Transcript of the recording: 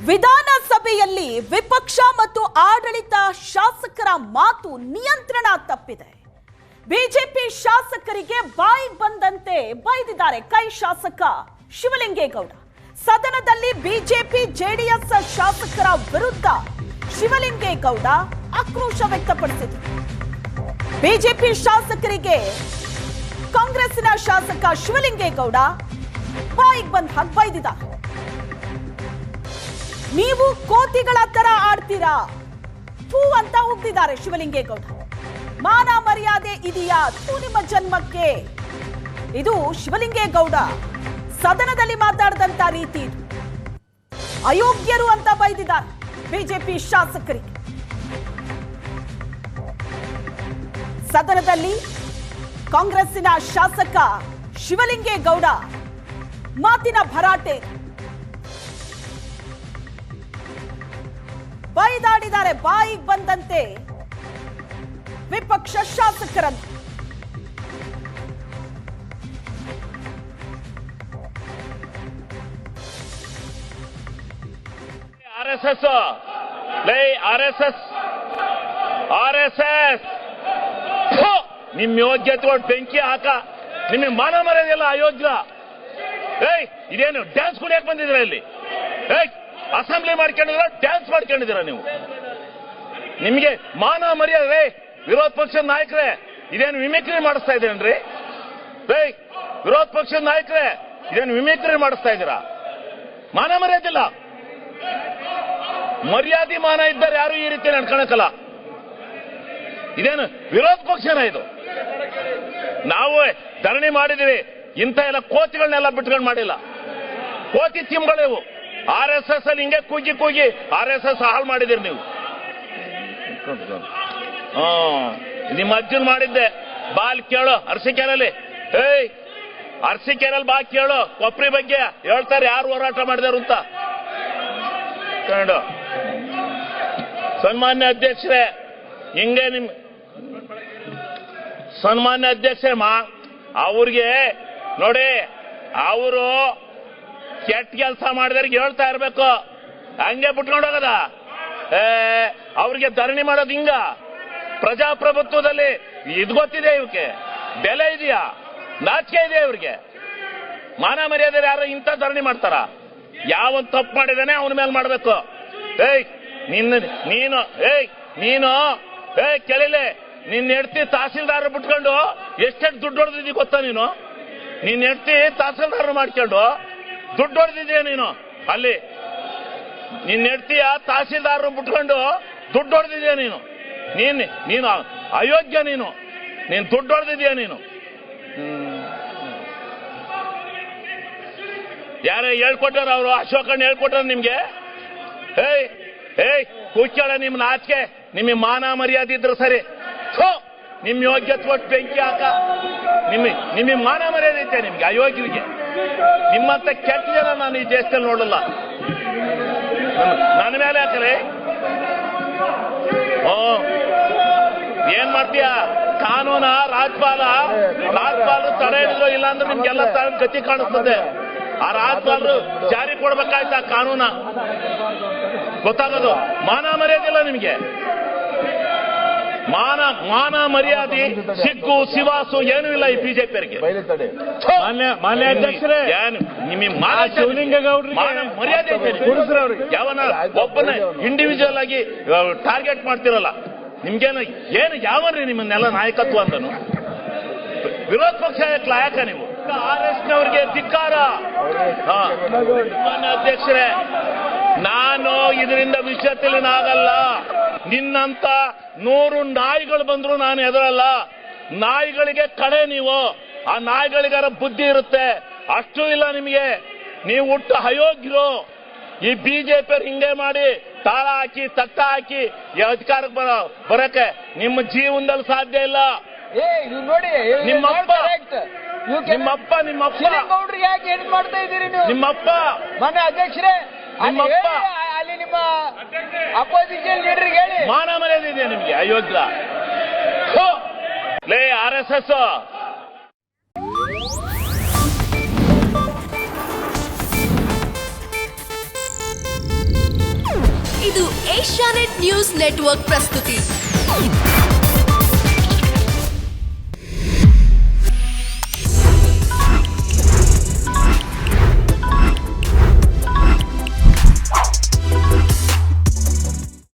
ವಿಧಾನಸಭೆಯಲ್ಲಿ ವಿಪಕ್ಷ ಮತ್ತು ಆಡಳಿತ ಶಾಸಕರ ಮಾತು ನಿಯಂತ್ರಣ ತಪ್ಪಿದೆ. ಬಿಜೆಪಿ ಶಾಸಕರಿಗೆ ಬಾಯಿಗೆ ಬಂದಂತೆ ಬೈದಿದ್ದಾರೆ ಕೈ ಶಾಸಕ ಶಿವಲಿಂಗೇಗೌಡ. ಸದನದಲ್ಲಿ ಬಿಜೆಪಿ ಜೆಡಿಎಸ್ ಶಾಸಕರ ವಿರುದ್ಧ ಶಿವಲಿಂಗೇಗೌಡ ಆಕ್ರೋಶ ವ್ಯಕ್ತಪಡಿಸಿದರು. ಬಿಜೆಪಿ ಶಾಸಕರಿಗೆ ಕಾಂಗ್ರೆಸ್ಸಿನ ಶಾಸಕ ಶಿವಲಿಂಗೇಗೌಡ ಬಾಯಿಗೆ ಬಂದ ಹಾಗೆ ಬೈದಿದ್ದಾರೆ. ನೀವು ಕೋತಿಗಳ ತರ ಆಡ್ತೀರಾ ಥೂ ಅಂತ ಉಗ್ದಿದ್ದಾರೆ ಶಿವಲಿಂಗೇಗೌಡ. ಮಾನ ಮರ್ಯಾದೆ ಇದೆಯಾ ಥೂ ನಿಮ್ಮ ಜನ್ಮಕ್ಕೆ? ಇದು ಶಿವಲಿಂಗೇಗೌಡ ಸದನದಲ್ಲಿ ಮಾತಾಡಿದಂತ ರೀತಿ. ಇದು ಅಯೋಗ್ಯರು ಅಂತ ಬೈದಿದ್ದಾರೆ ಬಿಜೆಪಿ ಶಾಸಕರಿಗೆ. ಸದನದಲ್ಲಿ ಕಾಂಗ್ರೆಸ್ಸಿನ ಶಾಸಕ ಶಿವಲಿಂಗೇಗೌಡ ಮಾತಿನ ಭರಾಟೆ ಬೈದಾಡಿದ್ದಾರೆ ಬಾಯಿಗೆ ಬಂದಂತೆ ವಿಪಕ್ಷ ಶಾಸಕರನ್ನು. ಆರ್ಎಸ್ಎಸ್ ನಿಮ್ ಯೋಗ್ಯತೆ ಬೆಂಕಿ ಹಾಕ. ನಿಮಗೆ ಮಾನ ಮರ್ಯಾದೆಲ್ಲ ಅಯೋಗ್ಯ. ಇದೇನು ಡ್ಯಾನ್ಸ್ ಕುಡಿಯಕ್ ಬಂದಿದ್ರ ಇಲ್ಲಿ? ಅಸೆಂಬ್ಲಿ ಮಾಡ್ಕೊಂಡಿದ್ರ, ಡ್ಯಾನ್ಸ್ ಮಾಡ್ಕೊಂಡಿದ್ದೀರಾ ನೀವು? ನಿಮ್ಗೆ ಮಾನ ಮರ್ಯಾದೆ ವಿರೋಧ ಪಕ್ಷದ ನಾಯಕರೇ ಇದೇನು ಮಿಮಿಕ್ರಿ ಮಾಡಿಸ್ತಾ ಇದ್ದೀರೇನ್ರಿ? ವಿರೋಧ ಪಕ್ಷದ ನಾಯಕರೇ ಇದೇನು ಮಿಮಿಕ್ರಿ ಮಾಡಿಸ್ತಾ ಇದ್ದೀರಾ? ಮಾನ ಮರ್ಯಾದಿಲ್ಲ. ಮರ್ಯಾದೆ ಮಾನ ಇದ್ದಾರೆ ಯಾರು ಈ ರೀತಿ ನಡ್ಕೊಳಕಲ್ಲ. ಇದೇನು ವಿರೋಧ ಪಕ್ಷನ ಇದು? ನಾವು ಧರಣಿ ಮಾಡಿದೀವಿ. ಇಂಥ ಎಲ್ಲ ಕೋತಿಗಳನ್ನೆಲ್ಲ ಬಿಟ್ಕೊಂಡು ಮಾಡಿಲ್ಲ. ಕೋತಿ ತಿಮ್ಗಳಿವು. RSS ಅಲ್ಲಿ ಹಿಂಗೆ ಕೂಗಿ ಕೂಗಿ RSS ಹಾಳು ಮಾಡಿದಿರಿ ನೀವು. ನಿಮ್ಮ ಅಜ್ಜನ್ ಮಾಡಿದ್ದೆ. ಬಾಲ್ ಕೇಳೋ ಅರಸೀಕೆರೆಯಲ್ಲಿ. ಅರಸೀಕೆರೆಯಲ್ಲಿ ಬಾ ಕೇಳೋ ಕೊಪ್ರಿ ಬಗ್ಗೆ ಹೇಳ್ತಾರೆ ಯಾರು ಹೋರಾಟ ಮಾಡಿದಾರು ಅಂತ. ಕಂಡು ಸನ್ಮಾನ್ಯ ಅಧ್ಯಕ್ಷರೇ, ಹಿಂಗೆ ನಿಮ್ ಸನ್ಮಾನ್ಯ ಅಧ್ಯಕ್ಷರೇ ಅವ್ರಿಗೆ ನೋಡಿ, ಅವರು ಕೆಟ್ಟ ಕೆಲಸ ಮಾಡಿದವ್ರಿಗೆ ಹೇಳ್ತಾ ಇರ್ಬೇಕು. ಹಂಗೆ ಬಿಟ್ಕೊಂಡು ಹೋಗದ? ಅವ್ರಿಗೆ ಧರಣಿ ಮಾಡೋದು ಹಿಂಗ? ಪ್ರಜಾಪ್ರಭುತ್ವದಲ್ಲಿ ಇದು ಗೊತ್ತಿದೆ ಇವಕ್ಕೆ? ಬೆಲೆ ಇದೆಯಾ? ನಾಚಿಕೆ ಇದೆಯಾ ಇವ್ರಿಗೆ? ಮಾನ ಮರ್ಯಾದೆ ಯಾರು ಇಂಥ ಧರಣಿ ಮಾಡ್ತಾರ? ಯಾವನ್ ತಪ್ಪು ಮಾಡಿದಾನೆ ಅವನ ಮೇಲೆ ಮಾಡ್ಬೇಕು. ನೀನು ಕೆಳಲೆ ನಿನ್ನ ಹೆಂಡ್ತಿ ತಹಸೀಲ್ದಾರ್ ಬಿಟ್ಕೊಂಡು ಎಷ್ಟೆಷ್ಟು ದುಡ್ಡು ಹೊಡೆದಿದ್ದೀ ಗೊತ್ತಾ ನೀನು? ನಿನ್ನ ಹೆಂಡ್ತಿ ತಹಸೀಲ್ದಾರ್ ಮಾಡ್ಕೊಂಡು ದುಡ್ಡು ಹೊಡೆದಿದ್ದೀಯ ನೀನು. ಅಲ್ಲಿ ನಿನ್ನ ಹೆಂಡ್ತಿಯ ತಹಸೀಲ್ದಾರ್ ಬಿಟ್ಕೊಂಡು ದುಡ್ಡು ಹೊಡೆದಿದ್ದೀಯ ನೀನು. ನೀನು ಅಯೋಗ್ಯ. ನೀನು ದುಡ್ಡು ಹೊಡೆದಿದ್ದೀಯ ನೀನು. ಯಾರೇ ಹೇಳ್ಕೊಟ್ಟಾರ? ಅವರು ಅಶೋಕಣ್ಣ ಹೇಳ್ಕೊಟ್ಟಾರ ನಿಮ್ಗೆ? ಕೂತ್ಕೊಳ್ಳ. ನಿಮ್ ನಾಚಿಕೆ, ನಿಮಗೆ ಮಾನ ಮರ್ಯಾದೆ ಇದ್ರೆ ಸರಿ. ನಿಮ್ ಯೋಗ್ಯತೆ ಕೊಟ್ಟು ಬೆಂಕಿ ಹಾಕ. ನಿಮಗೆ ಮಾನ ಮರ್ಯಾದೆ ಐತೆ ನಿಮ್ಗೆ? ಅಯೋಗ್ಯರಿಗೆ ನಿಮ್ಮಂತ ಕೆಟ್ಟ ಜನ ನಾನು ಈ ದೇಶದಲ್ಲಿ ನೋಡಲ್ಲ. ನನ್ನ ಮೇಲೆ ಹಾಕರೆ ಏನ್ ಮಾಡ್ತೀಯ? ಕಾನೂನ ರಾಜ್ಪಾಲರು ತಡೆ ಹಿಡಿದ್ರು ಇಲ್ಲ ಅಂದ್ರೆ ನಿಮ್ಗೆಲ್ಲ ಗತಿ ಕಾಣಿಸ್ತದೆ. ಆ ರಾಜ್ಪಾಲರು ಜಾರಿ ಕೊಡ್ಬೇಕಾಯ್ತು ಆ ಕಾನೂನ. ಗೊತ್ತಾಗೋದು ಮಾನ ಮರ್ಯಾದೆ ಇಲ್ಲ ನಿಮ್ಗೆ. ಮಾನ ಮರ್ಯಾದೆ ಸಿಗ್ಗು ಸಿವಾಸು ಏನೂ ಇಲ್ಲ ಈ ಬಿಜೆಪಿಯವರಿಗೆ. ಮಾನ್ಯ ಅಧ್ಯಕ್ಷರೇ, ನಿಮಗೆ ಮರ್ಯಾದೆ ಯಾವನ ಒಬ್ಬನ ಇಂಡಿವಿಜುವಲ್ ಆಗಿ ಟಾರ್ಗೆಟ್ ಮಾಡ್ತಿರಲ್ಲ. ನಿಮ್ಗೇನು ಯಾವನ್ರಿ ನಿಮ್ಮನ್ನೆಲ್ಲ ನಾಯಕತ್ವ ಅಂತನು? ವಿರೋಧ ಪಕ್ಷ ಲಾಯಕ ನೀವು? RSನವ್ರಿಗೆ ಧಿಕ್ಕಾರ. ಮಾನ್ಯ ಅಧ್ಯಕ್ಷರೇ, ನಾನು ಇದರಿಂದ ವಿಷಯ ತಿಳಿನಾಗಲ್ಲ. ನಿನ್ನಂತ 100 ನಾಯಿಗಳು ಬಂದ್ರು ನಾನು ಎದುರಲ್ಲ. ನಾಯಿಗಳಿಗೆ ಕಡೆ ನೀವು. ಆ ನಾಯಿಗಳಿಗಾರ ಬುದ್ಧಿ ಇರುತ್ತೆ, ಅಷ್ಟು ಇಲ್ಲ ನಿಮಗೆ. ನೀವು ಹುಟ್ಟು ಅಯೋಗ್ಯರು. ಈ ಬಿಜೆಪಿ ಹಿಂಗೆ ಮಾಡಿ ತಾಳ ಹಾಕಿ ತಟ್ಟ ಹಾಕಿ ಈ ಅಧಿಕಾರಕ್ಕೆ ಬರಕ್ಕೆ ನಿಮ್ಮ ಜೀವನದಲ್ಲಿ ಸಾಧ್ಯ ಇಲ್ಲ. ನಿಮ್ಮಪ್ಪ ಯಾಕೆ ಹೆಣ್ ಮಾಡ್ತಾ ಇದ್ದೀರಿ ನೀವು? ನಿಮ್ಮಪ್ಪ ಮಾನ್ಯ ಅಧ್ಯಕ್ಷರೇ, ನಿಮ್ಮಪ್ಪ ಅಲ್ಲಿ ನಿಮ್ಮ ಅಪೋಸಿಷನ್ ಲೀಡರ್ಗೆ ಹೇಳಿ. ಮಾನ ಮರ್ಯಾದೆ ಇದೆಯಾ ನಿಮ್ಗೆ? ಅಯೋಗ್ಯ. RSS ಇದು ಏಷ್ಯಾನೆಟ್ ನ್ಯೂಸ್ ನೆಟ್ವರ್ಕ್ ಪ್ರಸ್ತುತಿ.